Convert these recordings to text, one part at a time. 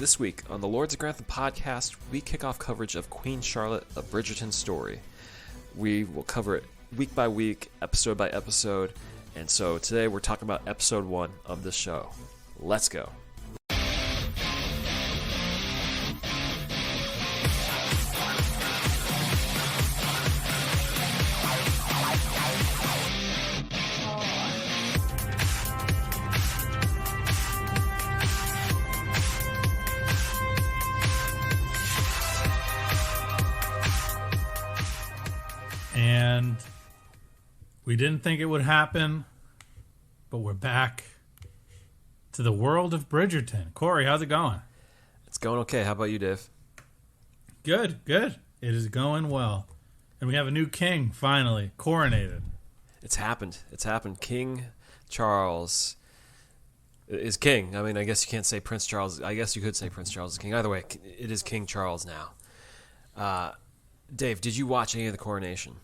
This week on the Lords of Grantham podcast, we kick off coverage of Queen Charlotte, a Bridgerton story. We will cover it week by week, episode by episode, and so today we're talking about episode 1 of the show. Let's go. And we didn't think it would happen, but we're back to the world of Bridgerton. Corey, how's it going? It's going okay. How about you, Dave? Good. It is going well. And we have a new king, finally, coronated. It's happened. King Charles is king. I mean, I guess you can't say Prince Charles. I guess you could say Prince Charles is king. Either way, it is King Charles now. Dave, did you watch any of the coronation?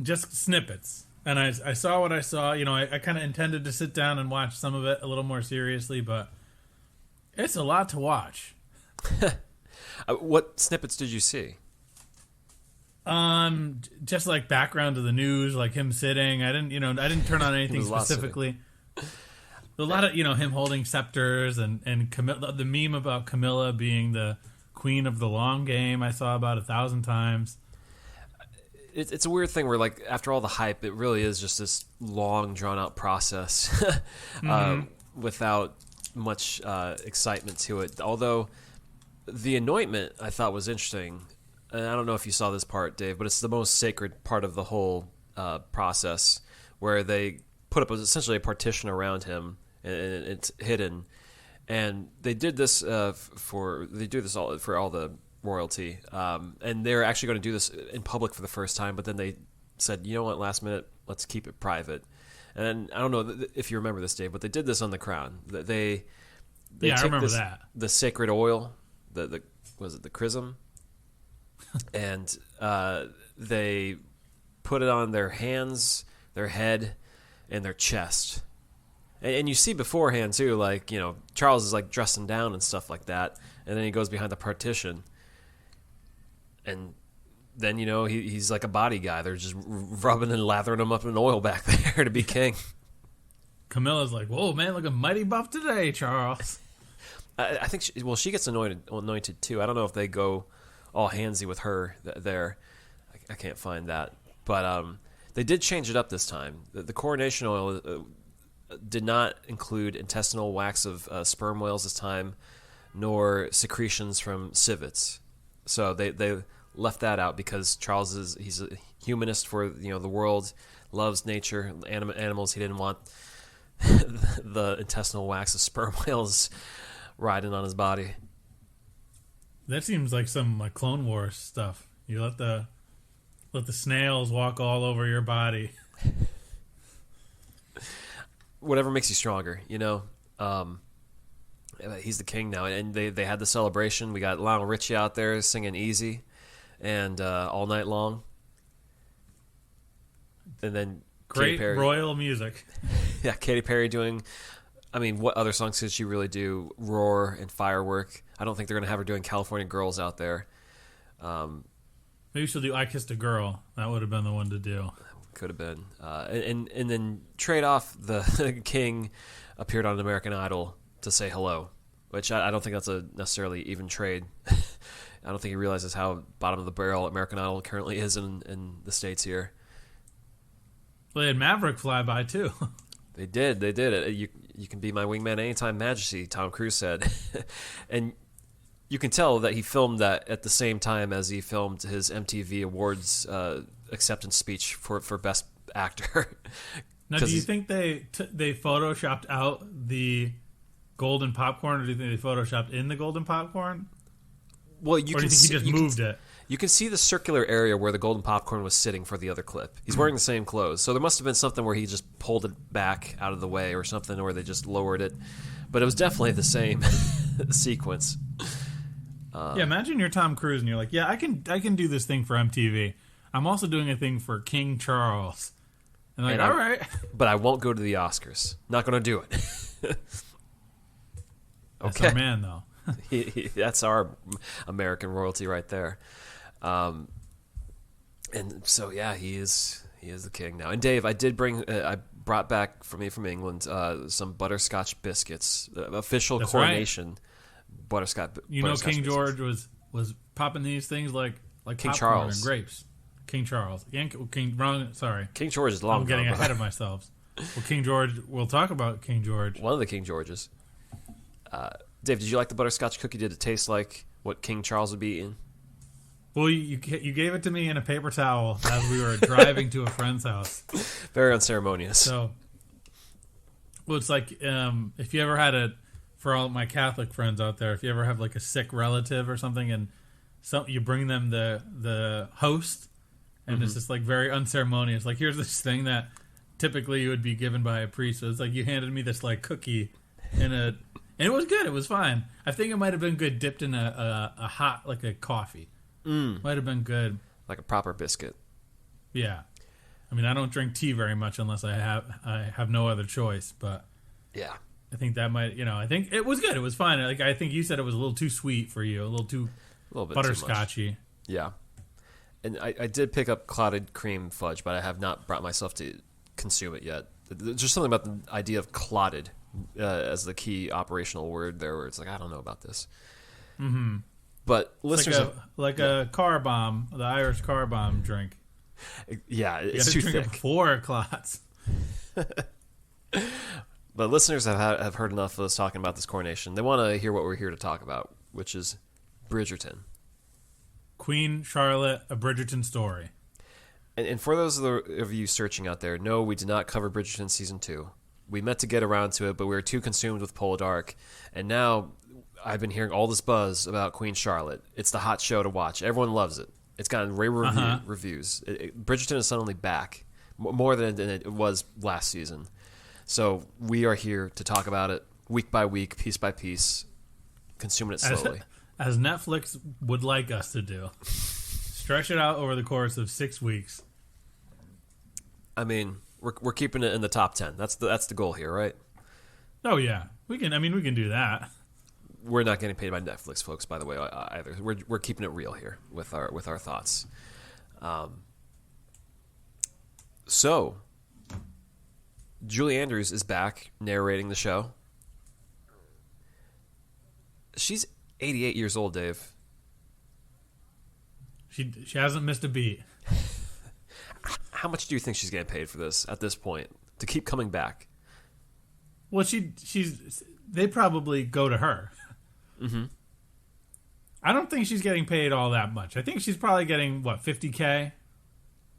Just snippets. And I saw what I saw. You know, I kind of intended to sit down and watch some of it a little more seriously, but it's a lot to watch. What snippets did you see? Just like background to the news, like him sitting. I didn't turn on anything specifically. A lot of, him holding scepters and Camilla, the meme about Camilla being the queen of the long game I saw about 1,000 times. It's a weird thing where, like, after all the hype, it really is just this long, drawn-out process without much excitement to it. Although the anointment, I thought, was interesting. And I don't know if you saw this part, Dave, but it's the most sacred part of the whole process, where they put up essentially a partition around him, and it's hidden. And they did this for all the royalty, and they're actually going to do this in public for the first time. But then they said, you know what, last minute, let's keep it private. And I don't know if you remember this, Dave, but they did this on the crown. They I remember that, the sacred oil, the was it the chrism, and they put it on their hands, their head, and their chest. And you see beforehand, too, like, Charles is, like, dressing down and stuff like that. And then he goes behind the partition. And then, he's like a body guy. They're just rubbing and lathering him up in oil back there to be king. Camilla's like, whoa, man, looking mighty buff today, Charles. I think, she gets anointed, too. I don't know if they go all handsy with her there. I can't find that. But they did change it up this time. The coronation oil did not include intestinal wax of sperm whales this time, nor secretions from civets. So they left that out because Charles he's a humanist for the world, loves nature, animals. He didn't want the intestinal wax of sperm whales riding on his body. That seems like some Clone Wars stuff. You let the snails walk all over your body. Whatever makes you stronger, he's the king now, and they had the celebration. We got Lionel Richie out there singing Easy and All Night Long, and then great royal music. Yeah, Katy Perry doing, what other songs could she really do? Roar and Firework. I don't think they're going to have her doing California Girls out there. Maybe she'll do I Kissed a Girl. That would have been the one to do. Could have been. And then trade off, the king appeared on American Idol to say hello, which I don't think that's a necessarily even trade. I don't think he realizes how bottom of the barrel American Idol currently is in the States here. Well, they had Maverick fly by, too. They did. You can be my wingman anytime, Majesty, Tom Cruise said. And you can tell that he filmed that at the same time as he filmed his MTV Awards acceptance speech for Best Actor. Now, do you think they photoshopped out the golden popcorn, or do you think they photoshopped in the golden popcorn? Well, do you think he just moved it? You can see the circular area where the golden popcorn was sitting for the other clip. He's wearing the same clothes, so there must have been something where he just pulled it back out of the way or something, or they just lowered it. But it was definitely the same sequence. Imagine you're Tom Cruise and you're like, I can do this thing for MTV. I'm also doing a thing for King Charles. And all right. But I won't go to the Oscars. Not going to do it. That's our man, though. That's our American royalty right there. And so yeah, he is the king now. And Dave, I did bring I brought back from England some butterscotch biscuits, official That's coronation right. butterscotch. You know, King biscuits. George was popping these things like King popcorn Charles and grapes. King Charles, Sorry, King George is long. I'm getting ahead of myself. Well, King George. We'll talk about King George. One of the King Georges. Dave, did you like the butterscotch cookie? Did it taste like what King Charles would be eating? Well, you gave it to me in a paper towel as we were driving to a friend's house. Very unceremonious. So, well, it's like if you ever had for all my Catholic friends out there, if you ever have like a sick relative or something, and you bring them the host, and it's just like very unceremonious. Like, here's this thing that typically you would be given by a priest. So it's like you handed me this like cookie and it was good. It was fine. I think it might have been good dipped in a hot, like a coffee. Might have been good. Like a proper biscuit. Yeah. I mean, I don't drink tea very much unless I have no other choice, but yeah. I think that might, I think it was good. It was fine. Like, I think you said it was a little too sweet for you, a little bit butterscotchy. Yeah. And I did pick up clotted cream fudge, but I have not brought myself to consume it yet. There's just something about the idea of clotted as the key operational word there, where it's like, I don't know about this. Mm-hmm. But listeners, a car bomb, the Irish car bomb drink. Yeah, it's too drink thick. It before clots. But listeners have heard enough of us talking about this coronation. They want to hear what we're here to talk about, which is Bridgerton. Queen Charlotte, a Bridgerton story. And for those of you searching out there, no, we did not cover Bridgerton Season 2. We meant to get around to it, but we were too consumed with Poldark. And now I've been hearing all this buzz about Queen Charlotte. It's the hot show to watch. Everyone loves it. It's gotten rave reviews. Bridgerton is suddenly back, more than it was last season. So we are here to talk about it week by week, piece by piece, consuming it slowly. As Netflix would like us to do. Stretch it out over the course of 6 weeks. I mean, we're keeping it in the top 10. That's the goal here, right? Oh yeah, we can do that. We're not getting paid by Netflix, folks. By the way, either we're keeping it real here with our thoughts. So, Julie Andrews is back narrating the show. She's 88 years old, Dave. She hasn't missed a beat. How much do you think she's getting paid for this at this point to keep coming back? Well, they probably go to her. Mm-hmm. I don't think she's getting paid all that much. I think she's probably getting $50K,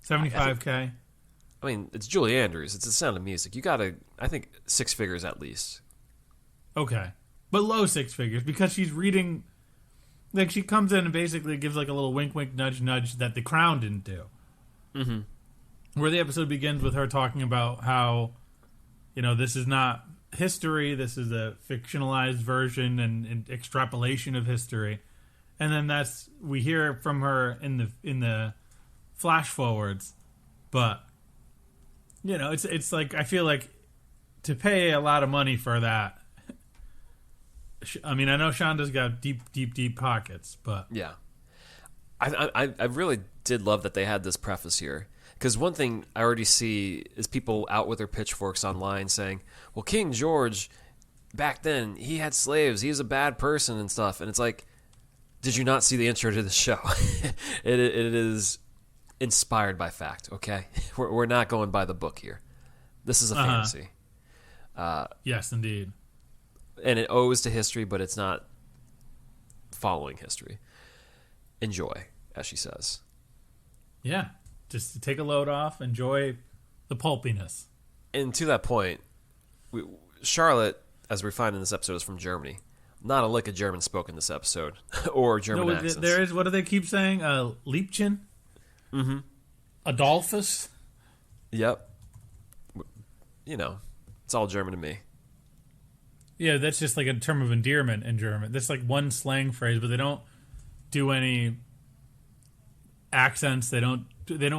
$75K. I mean, it's Julie Andrews. It's The Sound of Music. You gotta, I think, 6 figures at least. Okay, but low 6 figures because she's reading. Like, she comes in and basically gives like a little wink, wink, nudge, nudge that The Crown didn't do. Mm-hmm. Where the episode begins with her talking about how, this is not history. This is a fictionalized version and extrapolation of history. And then we hear from her in the flash forwards. But, it's like, I feel like to pay a lot of money for that. I mean, I know Shonda's got deep pockets, but yeah, I really did love that they had this preface here, because one thing I already see is people out with their pitchforks online saying, "Well, King George, back then he had slaves, he was a bad person and stuff," and it's like, did you not see the intro to the show? It is inspired by fact. Okay, we're not going by the book here. This is a fantasy. Yes, indeed. And it owes to history, but it's not following history. Enjoy, as she says. Yeah, just to take a load off, enjoy the pulpiness. And to that point, Charlotte, as we find in this episode, is from Germany. Not a lick of German spoken this episode, or German accents. There is, what do they keep saying? Liebchen? Mm-hmm. Adolphus? Yep. It's all German to me. Yeah, that's just like a term of endearment in German. That's like one slang phrase, but they don't do any accents. They don't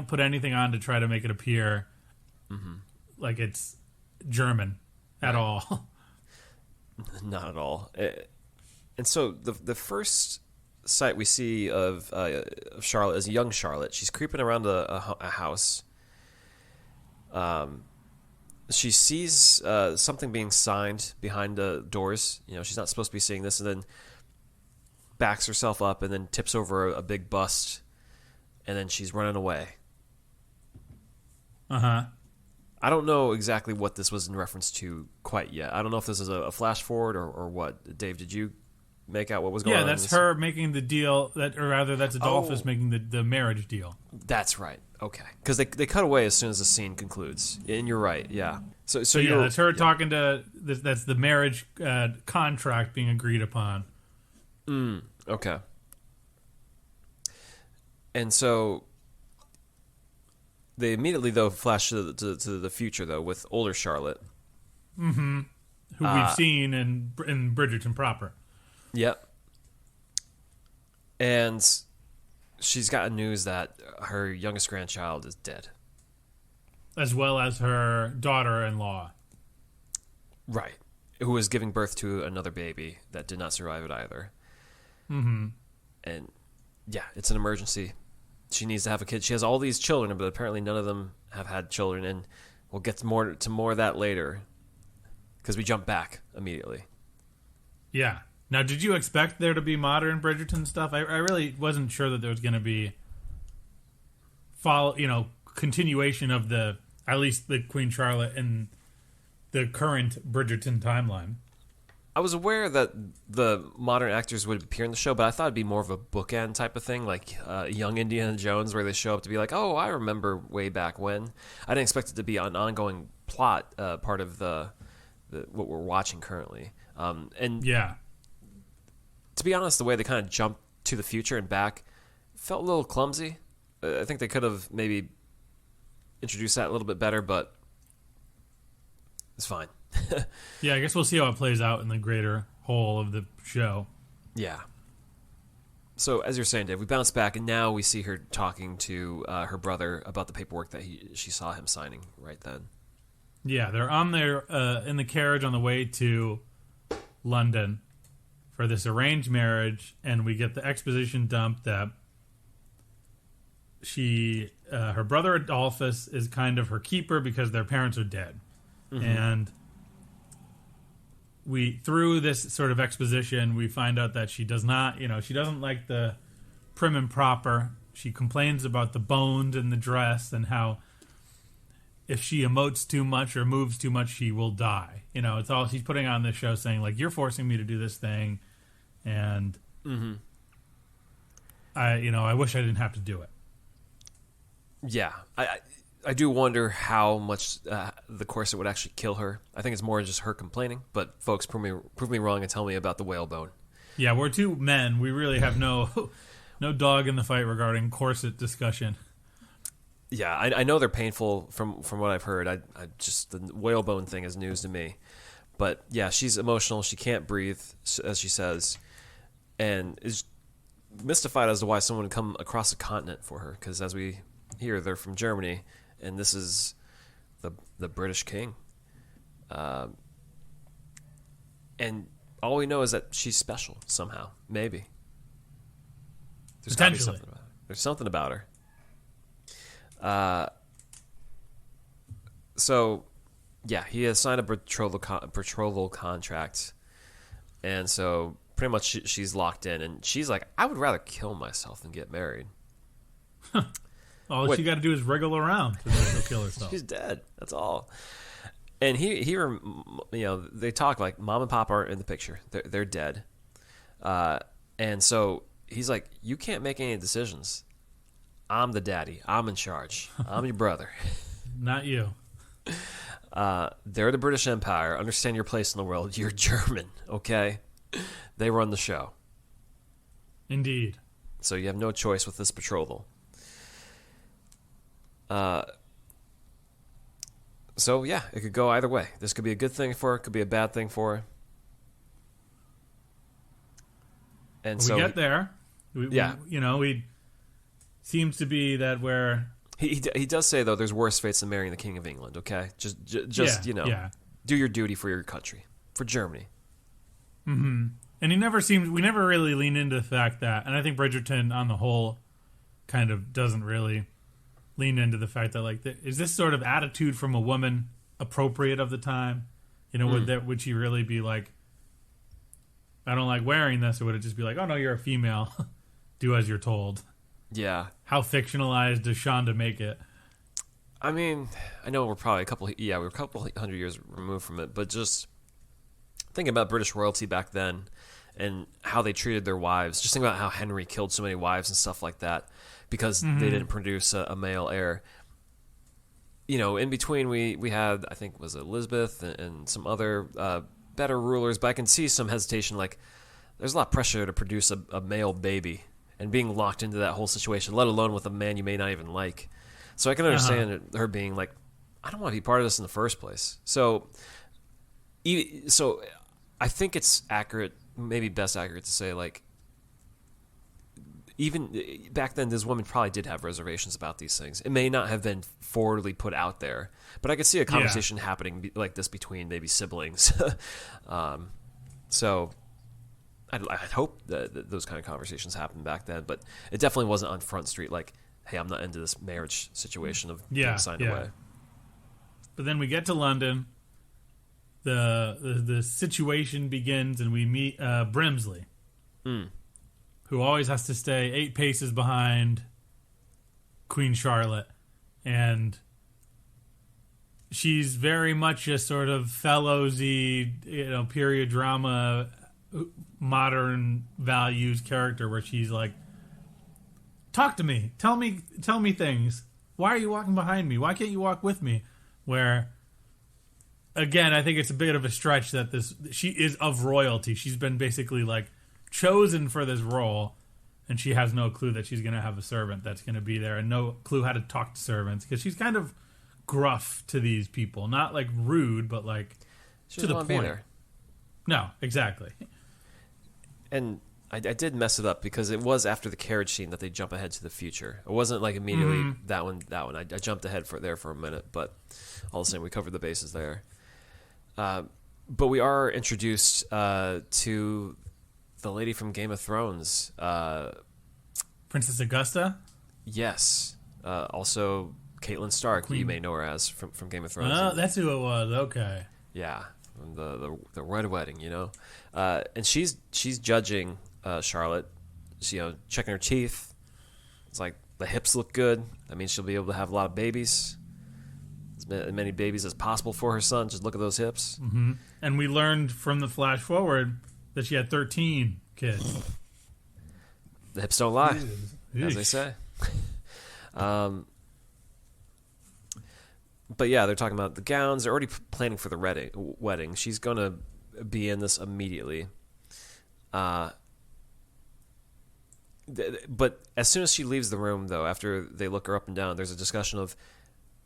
put anything on to try to make it appear like it's German at all. not at all. And so the first sight we see of Charlotte is young Charlotte. She's creeping around a house. She sees something being signed behind the doors. She's not supposed to be seeing this, and then backs herself up and then tips over a big bust, and then she's running away. Uh-huh. I don't know exactly what this was in reference to quite yet. I don't know if this is a flash forward or what. Dave, did you make out what was going on? Yeah, that's her making the deal, or rather that's Adolphus making the marriage deal. That's right. Okay. Because they cut away as soon as the scene concludes. And you're right, yeah. So yeah, that's her talking to... That's the marriage contract being agreed upon. Okay. And so they immediately, though, flash to the future, though, with older Charlotte. Mm-hmm. Who we've seen in Bridgerton proper. Yep. And she's gotten news that her youngest grandchild is dead. As well as her daughter-in-law. Right. Who was giving birth to another baby that did not survive it either. Mm-hmm. And, yeah, it's an emergency. She needs to have a kid. She has all these children, but apparently none of them have had children. And we'll get to more of that later. Because we jump back immediately. Yeah. Now, did you expect there to be modern Bridgerton stuff? I really wasn't sure that there was going to be continuation of at least the Queen Charlotte and the current Bridgerton timeline. I was aware that the modern actors would appear in the show, but I thought it'd be more of a bookend type of thing, like young Indiana Jones, where they show up to be like, "Oh, I remember way back when." I didn't expect it to be an ongoing plot part of the what we're watching currently. And yeah. To be honest, the way they kind of jumped to the future and back felt a little clumsy. I think they could have maybe introduced that a little bit better, but it's fine. Yeah, I guess we'll see how it plays out in the greater whole of the show. Yeah. So, as you're saying, Dave, we bounce back, and now we see her talking to her brother about the paperwork that she saw him signing right then. Yeah, they're on their in the carriage on the way to London for this arranged marriage, and we get the exposition dump that her brother Adolphus is kind of her keeper because their parents are dead. Mm-hmm. And through this sort of exposition, we find out that she does not, she doesn't like the prim and proper. She complains about the bones in the dress and how if she emotes too much or moves too much, she will die. It's all she's putting on this show saying, like, you're forcing me to do this thing. And mm-hmm. I wish I didn't have to do it. Yeah. I do wonder how much the corset would actually kill her. I think it's more just her complaining. But folks, prove me wrong and tell me about the whalebone. Yeah, we're two men. We really have no dog in the fight regarding corset discussion. Yeah, I know they're painful from what I've heard. I just the whalebone thing is news to me. But yeah, she's emotional. She can't breathe, as she says, and is mystified as to why someone would come across the continent for her. Because as we hear, they're from Germany, and this is the British king. And all we know is that she's special somehow. Maybe there's gotta be something about her. There's something about her. So, yeah, he has signed a betrothal contract, and so pretty much she's locked in, and she's like, I would rather kill myself than get married. All she got to do is wriggle around, and then she'll kill herself. She's dead. That's all. And they talk like mom and pop aren't in the picture. They're dead. And so he's like, you can't make any decisions. I'm the daddy. I'm in charge. I'm your brother. Not you. They're the British Empire. Understand your place in the world. You're German, okay? They run the show. Indeed. So you have no choice with this betrothal. So, yeah, it could go either way. This could be a good thing for her. It could be a bad thing for her. And we get there. We seems to be that where... He does say, though, there's worse fates than marrying the King of England, okay? Just do your duty for your country, for Germany. Mm-hmm. And we never really lean into the fact that, and I think Bridgerton on the whole kind of doesn't really lean into the fact that, like, is this sort of attitude from a woman appropriate of the time? You know, would she really be like, I don't like wearing this, or would it just be like, oh no, you're a female, do as you're told? Yeah. How fictionalized does Shonda make it? I mean, I know we're probably we're a couple hundred years removed from it, but just thinking about British royalty back then and how they treated their wives. Just think about how Henry killed so many wives and stuff like that because they didn't produce a male heir. You know, in between we had, I think, was it Elizabeth and some other better rulers, but I can see some hesitation. Like, there's a lot of pressure to produce a male baby and being locked into that whole situation, let alone with a man you may not even like. So I can understand her being like, I don't want to be part of this in the first place. So I think it's accurate, maybe best accurate to say, like, even back then, this woman probably did have reservations about these things. It may not have been forwardly put out there, but I could see a conversation happening like this between maybe siblings. So I'd hope that those kind of conversations happened back then, but it definitely wasn't on Front Street like, hey, I'm not into this marriage situation of being signed away. But then we get to London. The situation begins, and we meet Brimsley, who always has to stay 8 paces behind Queen Charlotte, and she's very much a sort of Fellowsy, period drama, modern values character, where she's like, talk to me, tell me things. Why are you walking behind me? Why can't you walk with me? Where, again, I think it's a bit of a stretch that she is of royalty. She's been basically like chosen for this role, and she has no clue that she's going to have a servant that's going to be there, and no clue how to talk to servants, because she's kind of gruff to these people, not like rude, but like to the point. No, exactly. And I did mess it up because it was after the carriage scene that they jump ahead to the future. It wasn't like immediately that one. I jumped ahead for a minute, but all the same, we covered the bases there. But we are introduced to the lady from Game of Thrones, Princess Augusta. Yes. Also, Catelyn Stark, who you may know her as from Game of Thrones. Oh, that's who it was. Okay. Yeah, from the Red Wedding, and she's judging Charlotte, checking her teeth. It's like the hips look good. That means she'll be able to have a lot of babies, as many babies as possible for her son. Just look at those hips. Mm-hmm. And we learned from the flash forward that she had 13 kids. The hips don't lie, as they say. But yeah, they're talking about the gowns. They're already planning for the wedding. She's going to be in this immediately. But as soon as she leaves the room, though, after they look her up and down, there's a discussion of,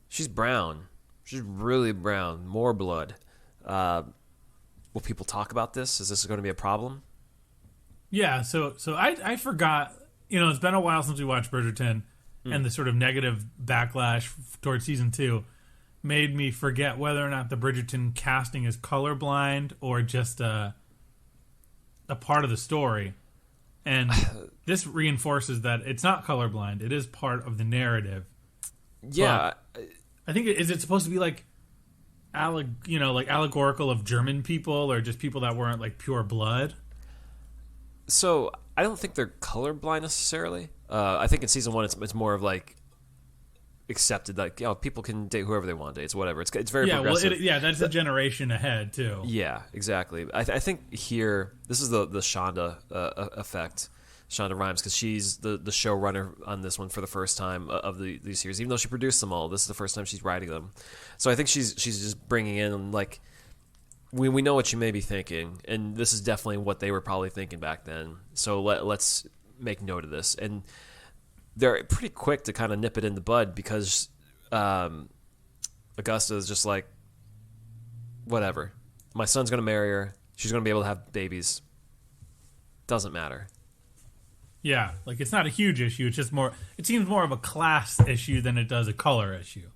she's brown. She's really brown. More blood. Will people talk about this? Is this going to be a problem? Yeah, so I forgot, it's been a while since we watched Bridgerton, and the sort of negative backlash towards season 2 made me forget whether or not the Bridgerton casting is colorblind or just a part of the story. And this reinforces that it's not colorblind. It is part of the narrative. Yeah. But I think, is it supposed to be like allegorical of German people, or just people that weren't like pure blood? So I don't think they're colorblind necessarily. I think in season 1 it's more of like accepted, like, people can date whoever they want to date. It's whatever. It's very progressive. Well, that's a generation ahead too. Yeah, exactly. I think here this is the Shonda effect. Shonda Rhimes, because she's the showrunner on this one for the first time of the series. Even though she produced them all, this is the first time she's writing them. So I think she's just bringing in, like, we know what you may be thinking, and this is definitely what they were probably thinking back then. So let's make note of this. And they're pretty quick to kind of nip it in the bud, because Augusta is just like, whatever. My son's going to marry her. She's going to be able to have babies. Doesn't matter. Yeah, like, it's not a huge issue. It's just more, it seems more of a class issue than it does a color issue.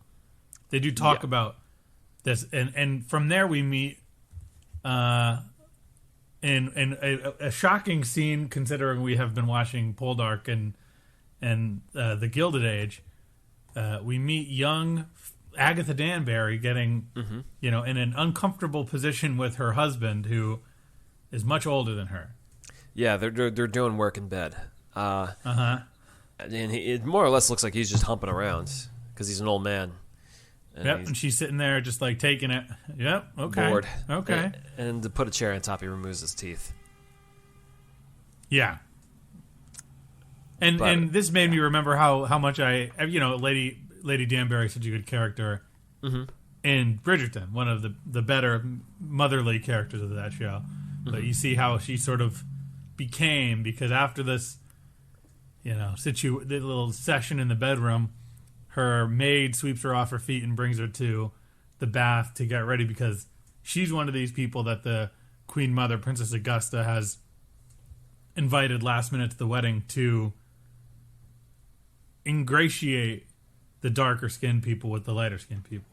They do talk about this, and from there we meet in a shocking scene, considering we have been watching Poldark and the Gilded Age, we meet young Agatha Danbury getting, in an uncomfortable position with her husband, who is much older than her. Yeah, they're doing work in bed. And it more or less looks like he's just humping around because he's an old man. And she's sitting there just like taking it. Yep, okay. Bored. Okay. And to put a chair on top, he removes his teeth. Yeah. And this made me remember how much Lady Danbury's such a good character in Bridgerton, one of the better motherly characters of that show. But you see how she sort of became, because after this, the little session in the bedroom, her maid sweeps her off her feet and brings her to the bath to get ready, because she's one of these people that the Queen Mother, Princess Augusta, has invited last minute to the wedding to ingratiate the darker skinned people with the lighter skinned people.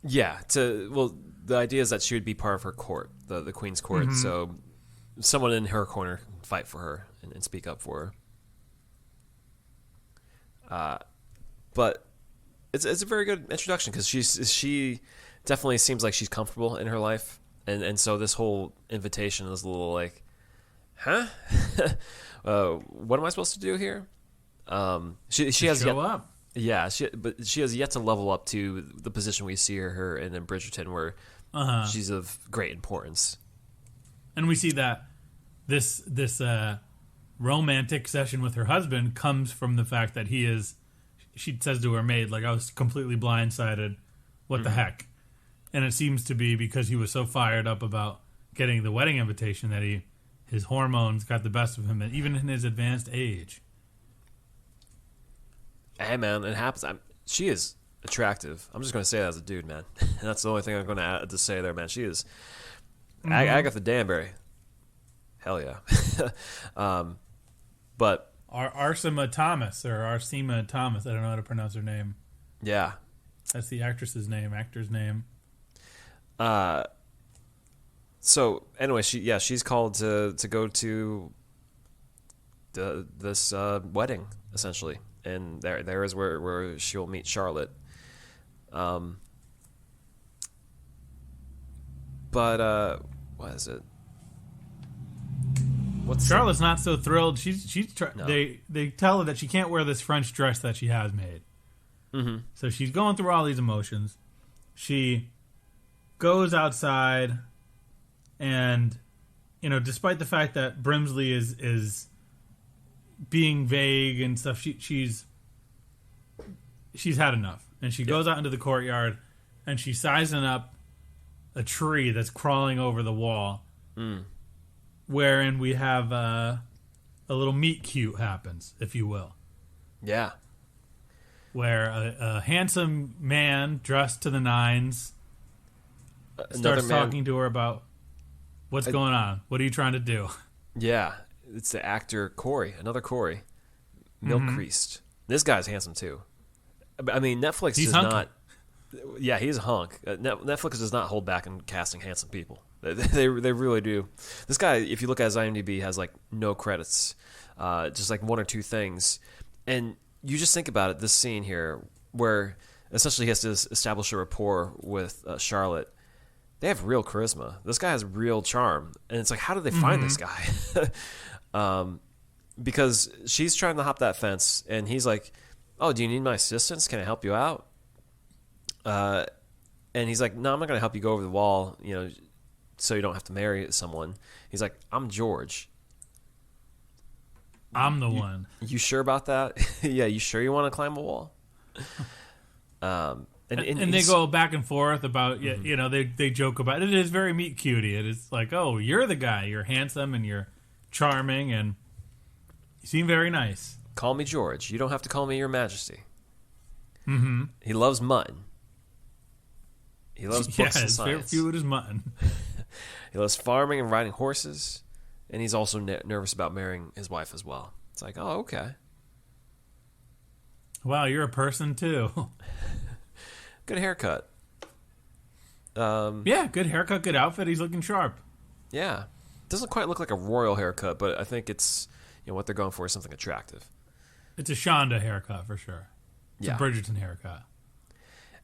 Yeah, the idea is that she would be part of her court, the Queen's court, so someone in her corner can fight for her and speak up for her. But it's a very good introduction, because she definitely seems like she's comfortable in her life, and so this whole invitation is a little like, huh? What am I supposed to do here? She has show up. Yeah, but she has yet to level up to the position we see her in Bridgerton, where she's of great importance. And we see that this romantic session with her husband comes from the fact that she says to her maid, like, I was completely blindsided. What the heck? And it seems to be because he was so fired up about getting the wedding invitation that his hormones got the best of him, and even in his advanced age. Hey, man, it happens. She is attractive. I'm just going to say that as a dude, man. That's the only thing I'm going to add to say there, man. She is Agatha Danbury. Hell yeah. But Arsema Thomas, or Arsema Thomas. I don't know how to pronounce her name. Yeah. That's the actor's name. So anyway, she's called to go to this wedding, essentially. And there is where she'll meet Charlotte. But what is it? Charlotte's not so thrilled. No. They tell her that she can't wear this French dress that she has made. So she's going through all these emotions. She goes outside, and despite the fact that Brimsley is being vague and stuff, she's had enough, and she goes out into the courtyard, and she's sizing up a tree that's crawling over the wall, wherein we have a little meet cute happens, if you will. Yeah, where a handsome man dressed to the nines starts talking to her about what's going on. What are you trying to do? Yeah. It's the actor Corey, another Corey, Milcreased. This guy's handsome too. I mean, Netflix does not. Yeah, he's a hunk. Netflix does not hold back in casting handsome people. They really do. This guy, if you look at his IMDb, has like no credits, just like one or two things, and you just think about it. This scene here, where essentially he has to establish a rapport with Charlotte. They have real charisma. This guy has real charm, and it's like, how did they find this guy? Because she's trying to hop that fence, and he's like, oh, do you need my assistance? Can I help you out? And he's like, no, I'm not going to help you go over the wall, so you don't have to marry someone. He's like, I'm George. I'm the one. You sure about that? Yeah, you sure you want to climb a wall? And they go back and forth about, they joke about it. It is very meet cutie. It is like, oh, you're the guy. You're handsome and you're charming and you seem very nice. Call me George. You don't have to call me Your Majesty. He loves mutton. He loves books and science. His favorite food is mutton. He loves farming and riding horses, and he's also nervous about marrying his wife as well. It's like, oh, okay. Wow, you're a person too. Good haircut. Yeah, good haircut, good outfit. He's looking sharp. Yeah. Doesn't quite look like a royal haircut, but I think it's what they're going for is something attractive. It's a Shonda haircut for sure. It's a Bridgerton haircut.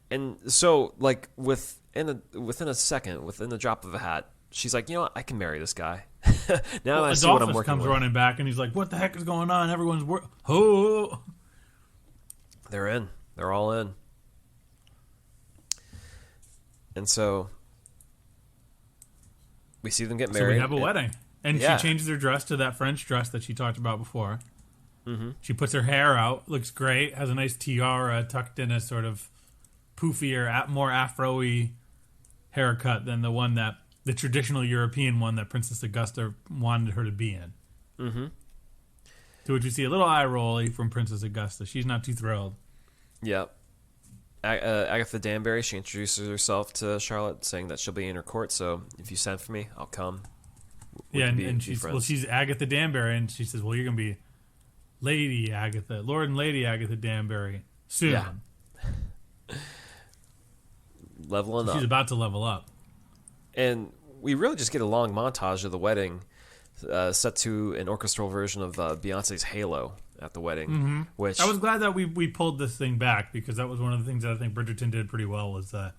And so, like, within a second, within the drop of a hat, she's like, you know what? I can marry this guy. Now I see what I'm working with. Comes running back, and he's like, what the heck is going on? Everyone's oh. They're in. They're all in. And so we see them get married. So we have a wedding. And she changes her dress to that French dress that she talked about before. Mm-hmm. She puts her hair out. Looks great. Has a nice tiara tucked in a sort of poofier, more afro-y haircut than the traditional European one that Princess Augusta wanted her to be in. Mm-hmm. To which you see a little eye roll from Princess Augusta. She's not too thrilled. Yep. Agatha Danbury, she introduces herself to Charlotte, saying that she'll be in her court, so if you send for me, I'll come. She's Agatha Danbury, and she says, well, you're going to be Lady Agatha, Lord and Lady Agatha Danbury soon. Yeah. Leveling up. She's about to level up. And we really just get a long montage of the wedding set to an orchestral version of Beyonce's Halo at the wedding. Mm-hmm. Which I was glad that we pulled this thing back, because that was one of the things that I think Bridgerton did pretty well, was the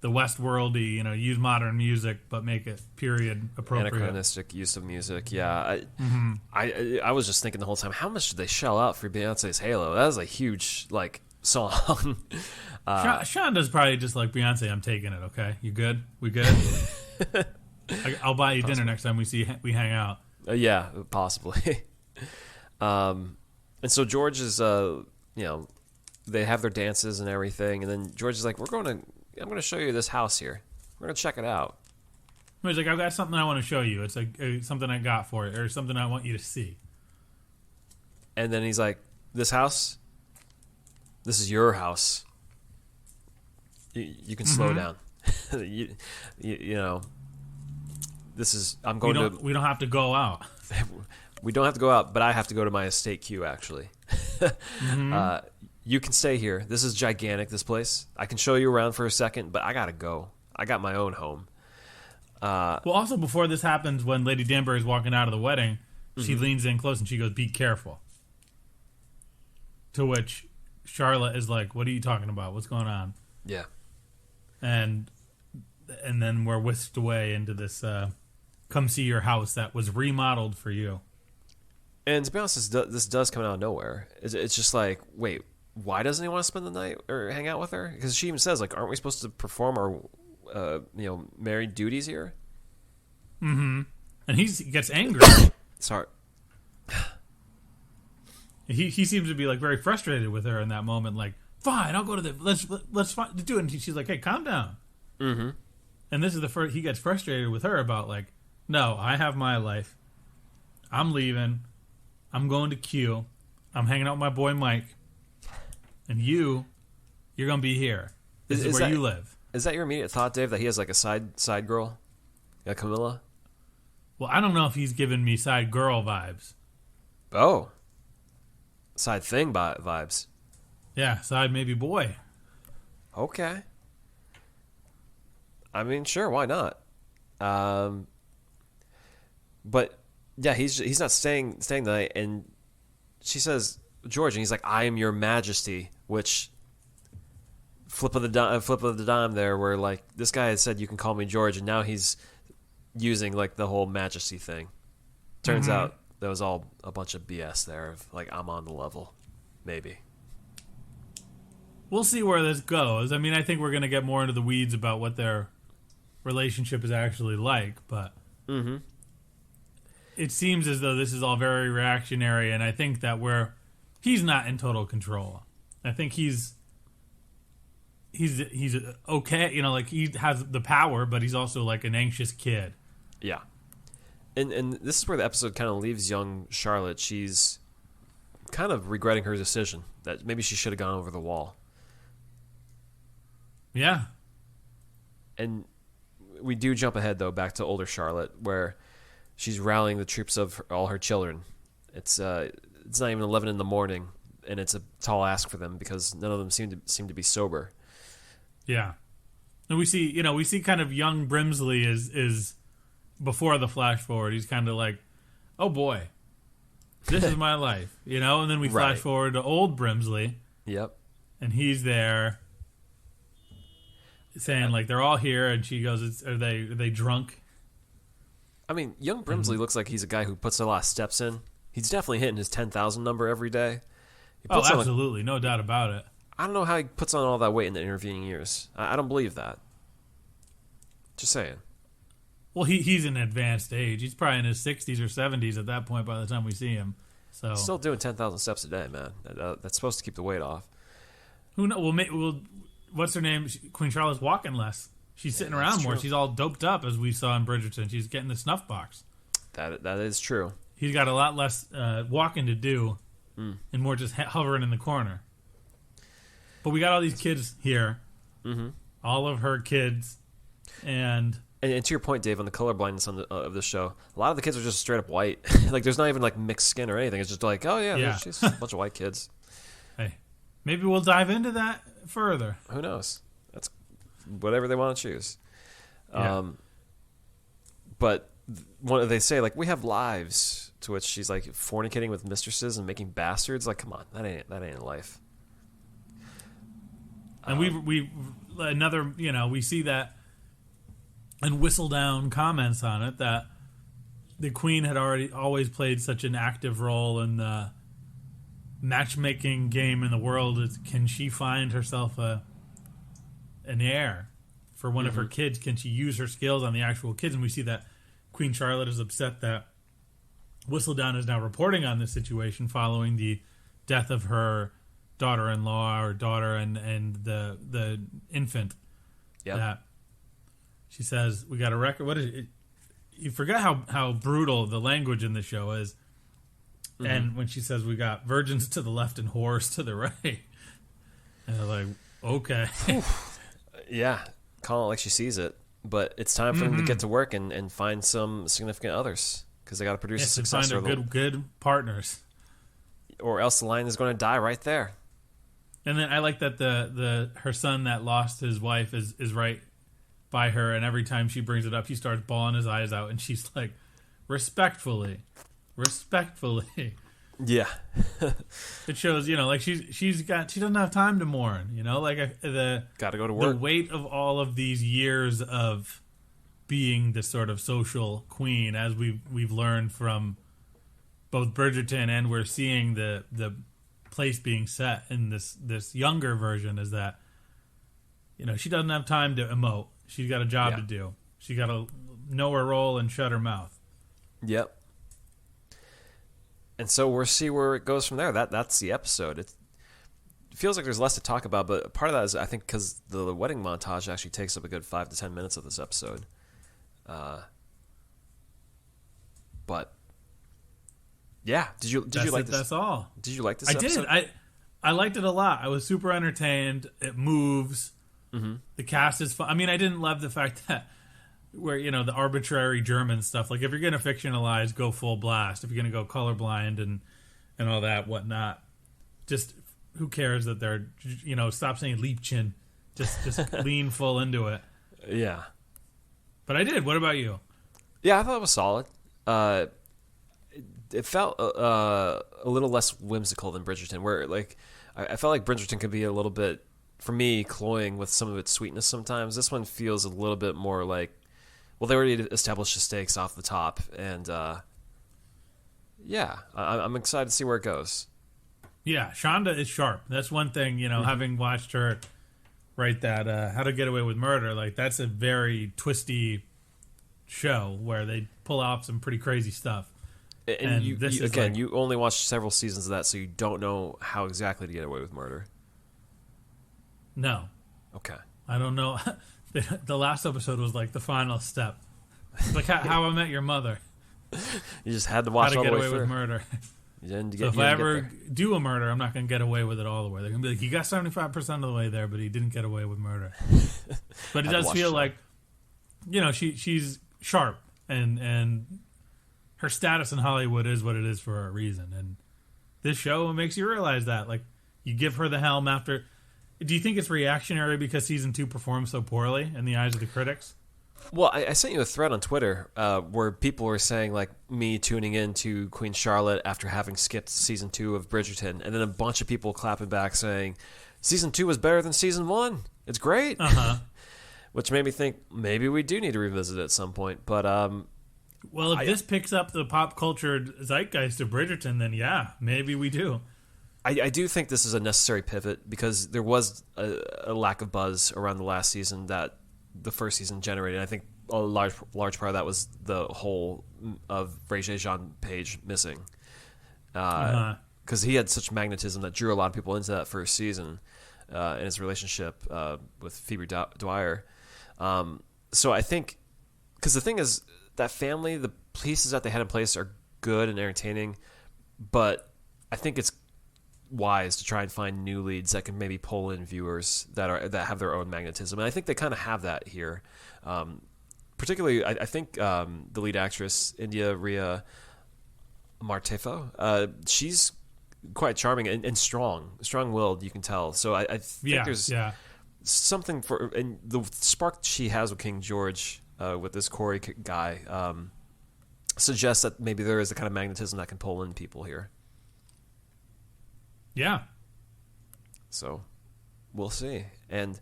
Westworldy, use modern music but make it period appropriate. Anachronistic use of music, yeah. I was just thinking the whole time, how much did they shell out for Beyonce's Halo? That was a huge song. Shonda's probably just like, Beyonce, I'm taking it. Okay, you good? We good? I'll buy you dinner next time we hang out. Yeah, possibly. And so George is, they have their dances and everything, and then George is like, I'm going to show you this house here. We're going to check it out. He's like, I've got something I want to show you. It's like something I got for it, or something I want you to see. And then he's like, this house, this is your house. You can slow down. This is, I'm going to... We don't have to go out. We don't have to go out, but I have to go to my estate queue, actually. You can stay here. This is gigantic, this place. I can show you around for a second, but I got to go. I got my own home. Well, also, before this happens, when Lady Danbury's walking out of the wedding, she leans in close and she goes, be careful. To which Charlotte is like, what are you talking about? What's going on? Yeah. And then we're whisked away into this come see your house that was remodeled for you. And to be honest, this does come out of nowhere. It's just like, wait, why doesn't he want to spend the night or hang out with her? Because she even says, like, aren't we supposed to perform our married duties here? Mm-hmm. And he gets angry. Sorry. He seems to be like very frustrated with her in that moment. Like, fine, I'll go to let's do it. And she's like, hey, calm down. Mm-hmm. And this is the first he gets frustrated with her about, like, no, I have my life. I'm leaving. I'm going to Q. I'm hanging out with my boy Mike. And you're gonna be here. This is where you live. Is that your immediate thought, Dave? That he has like a side girl, like Camilla? Well, I don't know if he's giving me side girl vibes. Oh, side thing vibes. Yeah, side maybe boy. Okay. I mean, sure, why not? But yeah, he's not staying the night, and she says, George, and he's like, I am your majesty, which flip of the dime there, where like this guy had said you can call me George, and now he's using like the whole majesty thing. Turns out that was all a bunch of BS there of like, I'm on the level. Maybe. We'll see where this goes. I mean, I think we're going to get more into the weeds about what their relationship is actually like, but it seems as though this is all very reactionary, and I think that he's not in total control. I think he's okay, like he has the power, but he's also like an anxious kid. Yeah. And this is where the episode kind of leaves young Charlotte. She's kind of regretting her decision that maybe she should have gone over the wall. Yeah. And we do jump ahead, though, back to older Charlotte, where she's rallying the troops of all her children. It's not even 11 in the morning, and it's a tall ask for them because none of them seem to be sober. Yeah. And we see kind of young Brimsley is before the flash forward, he's kind of like, oh boy, this is my life, you know? And then we flash forward to old Brimsley. Yep. And he's there saying, like, they're all here. And she goes, are they drunk? I mean, young Brimsley looks like he's a guy who puts a lot of steps in. He's definitely hitting his 10,000 number every day. Absolutely. No doubt about it. I don't know how he puts on all that weight in the intervening years. I don't believe that. Just saying. Well, he's in advanced age. He's probably in his 60s or 70s at that point by the time we see him. So he's still doing 10,000 steps a day, man. That's supposed to keep the weight off. Who knows? Well, what's her name? Queen Charlotte's walking less. She's sitting around more. True. She's all doped up, as we saw in Bridgerton. She's getting the snuff box. That is true. He's got a lot less walking to do and more just hovering in the corner. But we got all these kids here. Mm-hmm. All of her kids. And to your point, Dave, on the colorblindness of this show, a lot of the kids are just straight up white. Like, there's not even, like, mixed skin or anything. It's just like, oh, yeah. There's just a bunch of white kids. Hey, maybe we'll dive into that further. Who knows? That's whatever they want to choose. Yeah. But they say, like, we have lives, to which she's, like, fornicating with mistresses and making bastards. Like, come on, that ain't life. And we another, you know, we see that and whistle down comments on it that the Queen had always played such an active role in the matchmaking game in the world. Can she find herself an heir for one of her kids? Can she use her skills on the actual kids? And we see that Queen Charlotte is upset that Whistledown is now reporting on this situation following the death of her daughter-in-law or daughter and the infant. Yep. That she says, we got a record. What is it? You forget how brutal the language in the show is. Mm-hmm. And when she says, we got virgins to the left and whores to the right. And they're like, okay. Yeah, call it like she sees it. But it's time for them to get to work and find some significant others. Because they got to produce a successor. Find good partners. Or else the line is going to die right there. And then I like that her son that lost his wife is right by her, and every time she brings it up, he starts bawling his eyes out, and she's like, respectfully. Yeah. It shows, you know, like she doesn't have time to mourn, you know, like got to go to work. The weight of all of these years of being this sort of social queen, as we've learned from both Bridgerton and we're seeing the place being set in this younger version, is that, you know, she doesn't have time to emote. She's got a job to do. She got to know her role and shut her mouth. Yep. And so we'll see where it goes from there. That's the episode. It feels like there's less to talk about, but part of that is, I think, because the wedding montage actually takes up a good 5 to 10 minutes of this episode. But yeah, did you like this? That's all. Did you like this episode? I did. I liked it a lot. I was super entertained. It moves. Mm-hmm. The cast is fun. I mean, I didn't love the fact that where, you know, the arbitrary German stuff. Like, if you're going to fictionalize, go full blast. If you're going to go colorblind and all that, whatnot, just who cares that they're, you know, stop saying Liebchen. Just lean full into it. Yeah. But I did. What about you? Yeah, I thought it was solid. It felt a little less whimsical than Bridgerton, where, like, I felt like Bridgerton could be a little bit, for me, cloying with some of its sweetness sometimes. This one feels a little bit more like, well, they already established the stakes off the top, and yeah, I'm excited to see where it goes. Yeah, Shonda is sharp. That's one thing, you know, having watched her write that How to Get Away with Murder, like, that's a very twisty show where they pull out some pretty crazy stuff. And you only watched several seasons of that, so you don't know how exactly to get away with murder. No. Okay. I don't know. The last episode was like the final step. It's like How I Met Your Mother. You just had to watch all the way through. How to Get Away with Murder. So if I ever do a murder, I'm not going to get away with it all the way. They're going to be like, he got 75% of the way there, but he didn't get away with murder. But it does feel like, you know, she's sharp, and her status in Hollywood is what it is for a reason. And this show makes you realize that. Like, you give her the helm after. Do you think it's reactionary because season 2 performed so poorly in the eyes of the critics? Well, I sent you a thread on Twitter where people were saying, like, me tuning in to Queen Charlotte after having skipped season 2 of Bridgerton, and then a bunch of people clapping back saying, season 2 was better than season 1. It's great. Which made me think maybe we do need to revisit it at some point. But well, if this picks up the pop culture zeitgeist of Bridgerton, then yeah, maybe we do. I do think this is a necessary pivot because there was a lack of buzz around the last season that the first season generated. I think a large part of that was the whole of Regé-Jean Page missing. Because he had such magnetism that drew a lot of people into that first season in his relationship with Phoebe Dwyer. So I think, because the thing is, that family, the pieces that they had in place are good and entertaining, but I think it's wise to try and find new leads that can maybe pull in viewers that have their own magnetism, and I think they kind of have that here. Particularly, I think the lead actress India Rhea Martefo, she's quite charming and strong-willed. You can tell. So I think there's something for, and the spark she has with King George with this Corey guy suggests that maybe there is the kind of magnetism that can pull in people here. Yeah. So we'll see. And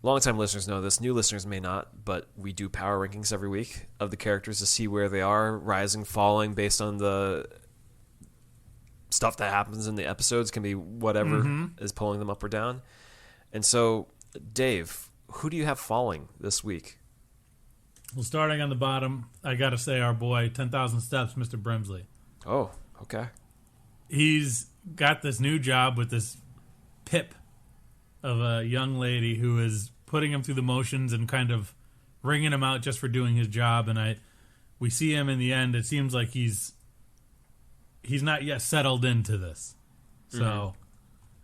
longtime listeners know this. New listeners may not, but we do power rankings every week of the characters to see where they are, rising, falling, based on the stuff that happens in the episodes. Can be whatever is pulling them up or down. And so, Dave, who do you have falling this week? Well, starting on the bottom, I got to say our boy, 10,000 Steps, Mr. Brimsley. Oh, okay. He's got this new job with this pip of a young lady who is putting him through the motions and kind of wringing him out just for doing his job. And we see him in the end. It seems like he's not yet settled into this. So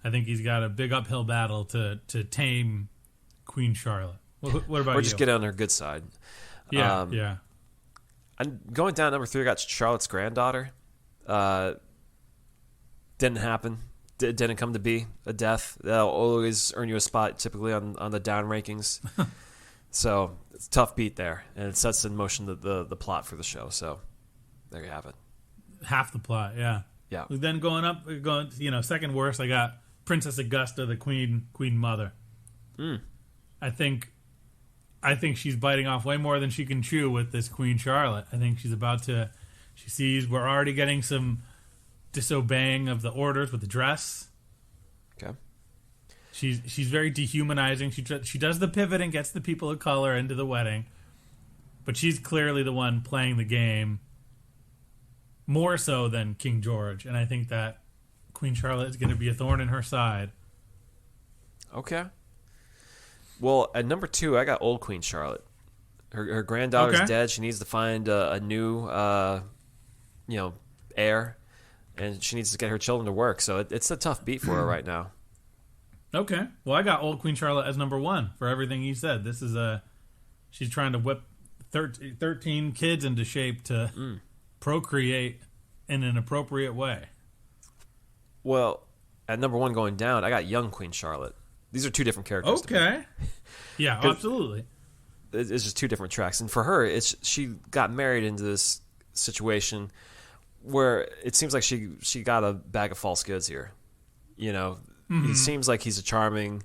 I think he's got a big uphill battle to tame Queen Charlotte. What about you? Or just get on her good side. Yeah. I'm going down number 3. I got Charlotte's granddaughter. Didn't happen. Didn't come to be a death. That'll always earn you a spot, typically on the down rankings. So it's a tough beat there, and it sets in motion the plot for the show. So there you have it. Half the plot, yeah. Yeah. Then going second worst, I got Princess Augusta, the Queen Mother. I think she's biting off way more than she can chew with this Queen Charlotte. I think she sees we're already getting some disobeying of the orders with the dress. Okay. She's very dehumanizing. She does the pivot and gets the people of color into the wedding, but she's clearly the one playing the game more so than King George, and I think that Queen Charlotte is going to be a thorn in her side. Okay. Well, at number 2, I got old Queen Charlotte. Her granddaughter's dead. She needs to find a new, heir. And she needs to get her children to work, so it's a tough beat for her right now. Okay. Well, I got old Queen Charlotte as number 1 for everything you said. This is she's trying to whip 13 kids into shape to procreate in an appropriate way. Well, at number 1 going down, I got young Queen Charlotte. These are 2 different characters. Okay. Yeah, absolutely. It's just 2 different tracks. And for her, she got married into this situation where it seems like she got a bag of false goods here. He seems like he's a charming,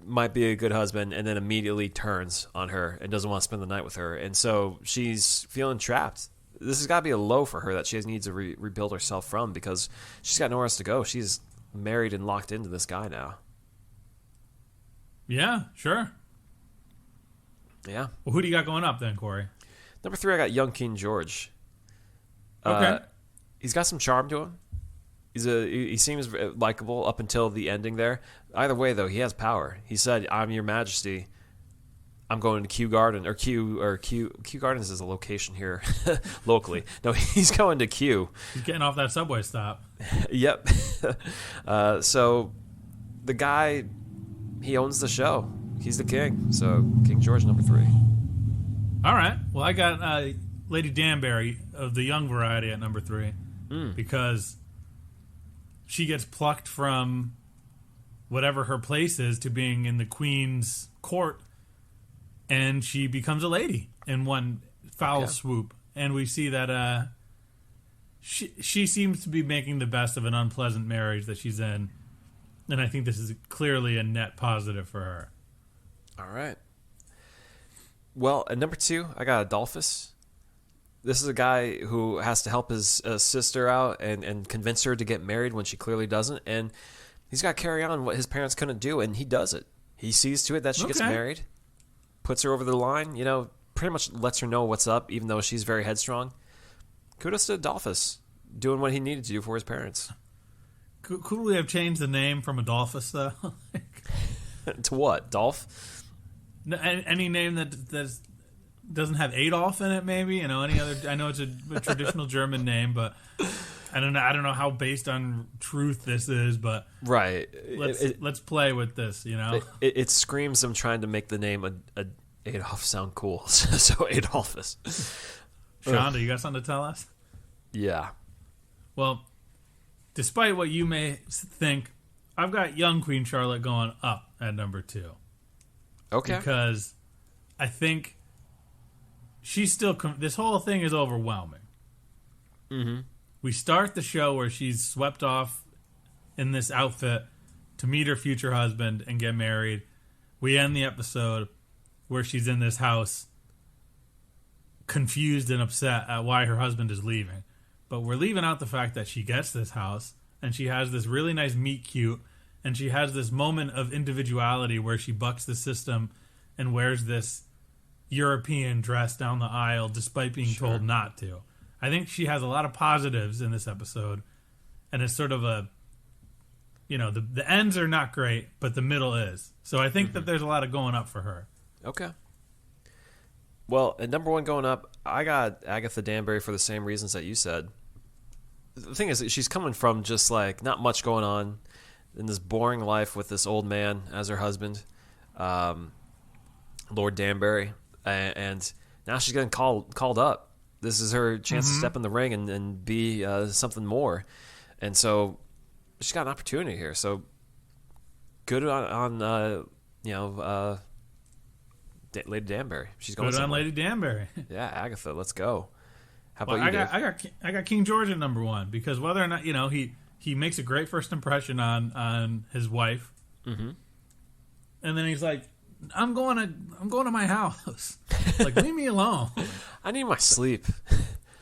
might be a good husband, and then immediately turns on her and doesn't want to spend the night with her. And so she's feeling trapped. This has got to be a low for her that she needs to rebuild herself from, because she's got nowhere else to go. She's married and locked into this guy now. Yeah, sure. Yeah. Well, who do you got going up then, Corey? Number 3, I got young King George. Okay. He's got some charm to him. He seems likable up until the ending there. Either way, though, he has power. He said, "I'm your Majesty. I'm going to Kew Gardens is a location here locally. No, he's going to Kew. He's getting off that subway stop. Yep. So the guy, he owns the show. He's the king. So King George, number 3. All right. Well, I got Lady Danbury of the young variety at number 3 because she gets plucked from whatever her place is to being in the Queen's court, and she becomes a lady in one foul swoop. And we see that she seems to be making the best of an unpleasant marriage that she's in. And I think this is clearly a net positive for her. All right. Well, at number 2, I got Adolphus. This is a guy who has to help his sister out and convince her to get married when she clearly doesn't. And he's got to carry on what his parents couldn't do, and he does it. He sees to it that she gets married, puts her over the line, pretty much lets her know what's up, even though she's very headstrong. Kudos to Adolphus, doing what he needed to do for his parents. Could we have changed the name from Adolphus, though? To what? Dolph? Any name that doesn't have Adolf in it, maybe? Any other? I know it's a traditional German name, but I don't know how based on truth this is, but right. Let's play with this. It screams them trying to make the name Adolf sound cool. So Adolphus. Shonda, you got something to tell us? Yeah. Well, despite what you may think, I've got young Queen Charlotte going up at number 2. Okay. Because I think she's still... this whole thing is overwhelming. Mm-hmm. We start the show where she's swept off in this outfit to meet her future husband and get married. We end the episode where she's in this house confused and upset at why her husband is leaving. But we're leaving out the fact that she gets this house and she has this really nice meet cute and she has this moment of individuality where she bucks the system and wears this European dress down the aisle despite being told not to. I think she has a lot of positives in this episode, and it's sort of a, the ends are not great, but the middle is. So I think that there's a lot of going up for her. Okay. Well, at number 1 going up, I got Agatha Danbury for the same reasons that you said. The thing is, she's coming from just like not much going on in this boring life with this old man as her husband, Lord Danbury, and now she's getting called up. This is her chance to step in the ring and be something more. And so she's got an opportunity here. So good on Lady Danbury. She's going good on Lady Danbury. Yeah, Agatha, let's go. How about you, Dave? I got King George at number 1 because whether or not, he makes a great first impression on his wife. Mm-hmm. And then he's like, I'm going to my house. Like, leave me alone. I need my sleep.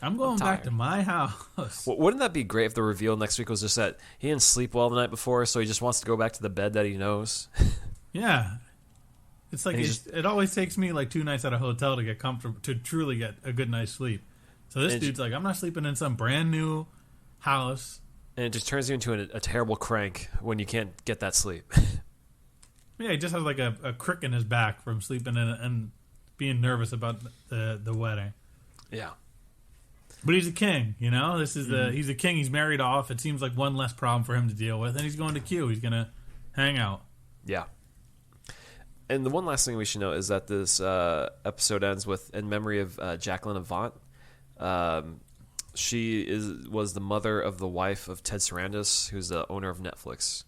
I'm going back to my house. Well, wouldn't that be great if the reveal next week was just that he didn't sleep well the night before, so he just wants to go back to the bed that he knows? Yeah. It's like it always takes me like 2 nights at a hotel to get comfortable, to truly get a good night's sleep. So this dude's like, I'm not sleeping in some brand new house. And it just turns you into a terrible crank when you can't get that sleep. Yeah, he just has like a crick in his back from sleeping in and being nervous about the wedding. Yeah. But he's a king, This is he's a king. He's married off. It seems like one less problem for him to deal with, and he's going to Q. He's going to hang out. Yeah. And the one last thing we should know is that this episode ends with in memory of Jacqueline Avant. She was the mother of the wife of Ted Sarandos, who's the owner of Netflix.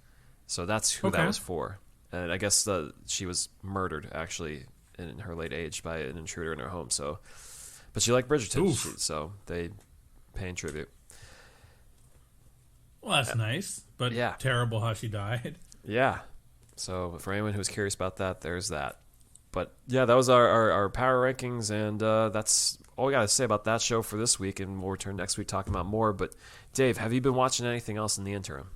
So that's who that was for. And I guess she was murdered, actually, in her late age by an intruder in her home. So, but she liked Bridgerton, so they paying tribute. Well, that's nice, but terrible how she died. Yeah. So for anyone who's curious about that, there's that. But yeah, that was our power rankings, and that's all we got to say about that show for this week, and we'll return next week talking about more. But Dave, have you been watching anything else in the interim?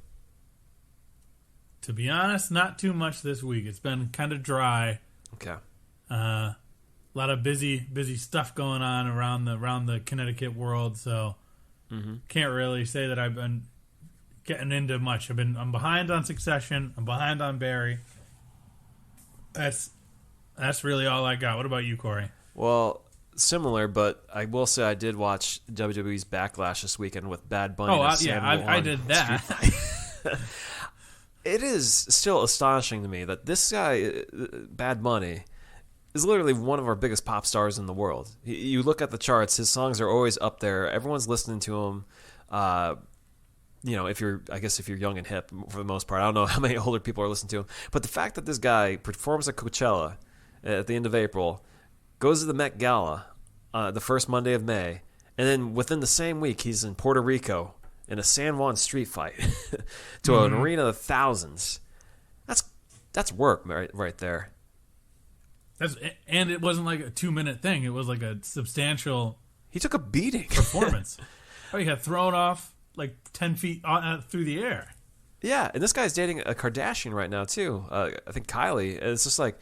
To be honest, not too much this week. It's been kind of dry. Okay. A lot of busy stuff going on around the Connecticut world, so can't really say that I've been getting into much. I'm behind on Succession. I'm behind on Barry. That's really all I got. What about you, Corey? Well, similar, but I will say I did watch WWE's Backlash this weekend with Bad Bunny. I did that. It is still astonishing to me that this guy, Bad Bunny, is literally one of our biggest pop stars in the world. You look at the charts, his songs are always up there. Everyone's listening to him. If you're young and hip for the most part. I don't know how many older people are listening to him. But the fact that this guy performs at Coachella at the end of April goes to the Met Gala the first Monday of May, and then within the same week, he's in Puerto Rico in a San Juan street fight to an arena of thousands. That's work right there. And it wasn't like a 2-minute thing. It was like a substantial. He took a beating. Performance. Oh, he got thrown off like 10 feet through the air. Yeah, and this guy's dating a Kardashian right now too. I think Kylie. And it's just like,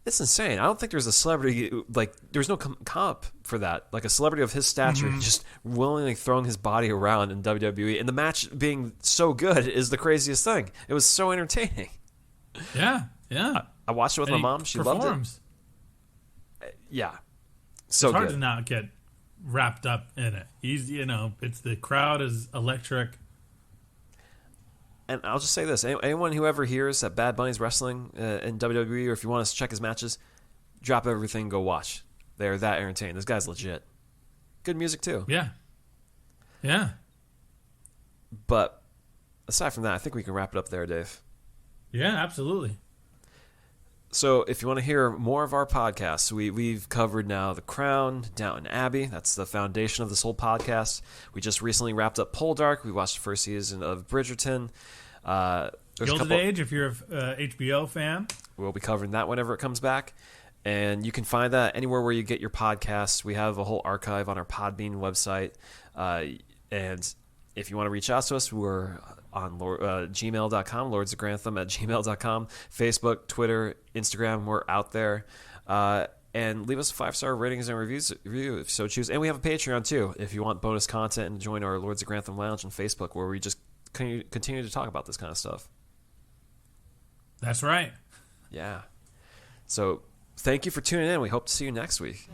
it's insane. I don't think there's a celebrity like there's no comp for that. Like a celebrity of his stature just willingly throwing his body around in WWE, and the match being so good is the craziest thing. It was so entertaining. Yeah. I watched it with my mom. She loved it. Yeah, so it's hard good. to not get wrapped up in it. He's, it's the crowd is electric. And I'll just say this: anyone who ever hears that Bad Bunny's wrestling in WWE, or if you want to check his matches, drop everything and go watch. They're that entertaining. This guy's legit. Good music too. Yeah. But aside from that, I think we can wrap it up there, Dave. Yeah, absolutely. So if you want to hear more of our podcasts, we've covered now The Crown, Downton Abbey. That's the foundation of this whole podcast. We just recently wrapped up Poldark. We watched the first season of Bridgerton. Gilded Age, if you're a HBO fan. We'll be covering that whenever it comes back. And you can find that anywhere where you get your podcasts. We have a whole archive on our Podbean website. And if you want to reach out to us, we're on gmail.com, lordsofgrantham@gmail.com, Facebook, Twitter, Instagram. We're out there. And leave us a 5-star ratings and review if you so choose. And we have a Patreon, too, if you want bonus content and join our Lords of Grantham Lounge on Facebook, where we just continue to talk about this kind of stuff. That's right. Yeah. So thank you for tuning in. We hope to see you next week.